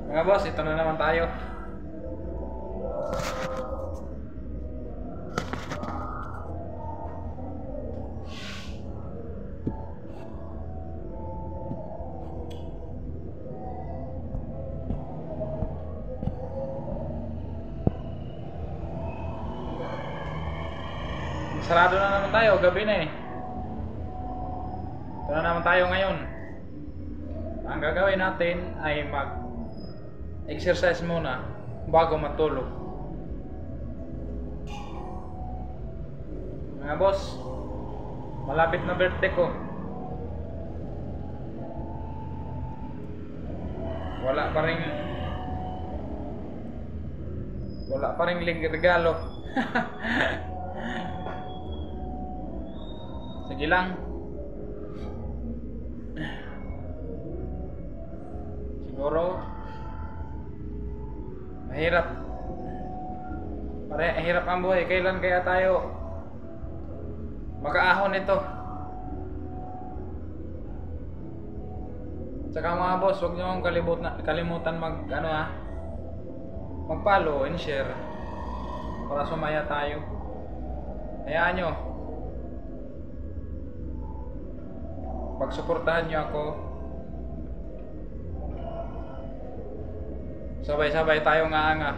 Mga boss, ito na naman tayo. Sarado na naman tayo, gabi na eh. Ito na naman tayo ngayon. Ang gagawin natin ay mag-exercise muna bago matulog. Mga boss, malapit na birthday ko. Wala pa ring regalo. Sige lang. Siguro mahirap. Mahirap ang buhay. Kailan kaya tayo makaahon ito? Tsaka mga boss, huwag nyo kalimutan mag-follow and share para sumaya tayo. Hayaan nyo, pagsuportahan nyo ako, sabay-sabay tayo nga.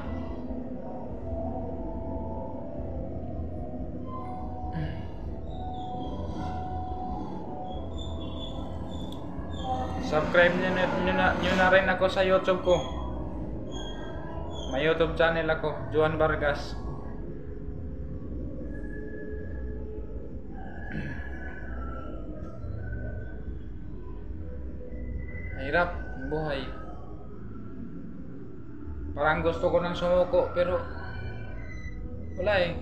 Subscribe nyo na rin ako sa YouTube ko. May YouTube channel ako, Juan Vargas. Hirap ang buhay. Parang gusto ko nang sumuko pero wala eh.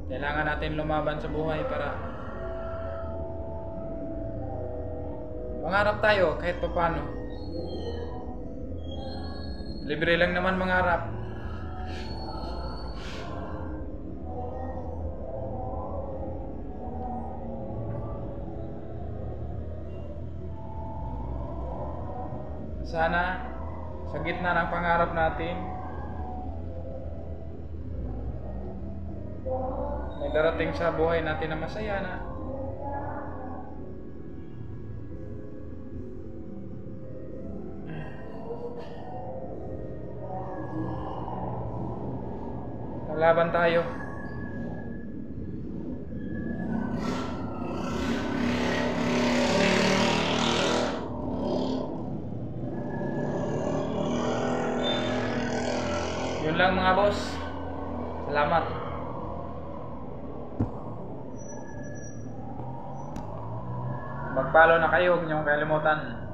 Kailangan natin lumaban sa buhay para mangarap tayo kahit papaano. Libre lang naman mangarap. Sana sa gitna ng pangarap natin may darating sa buhay natin na masaya na. Laban tayo. Yun lang mga boss. Salamat. Mag-follow na kayo, huwag niyong kalimutan.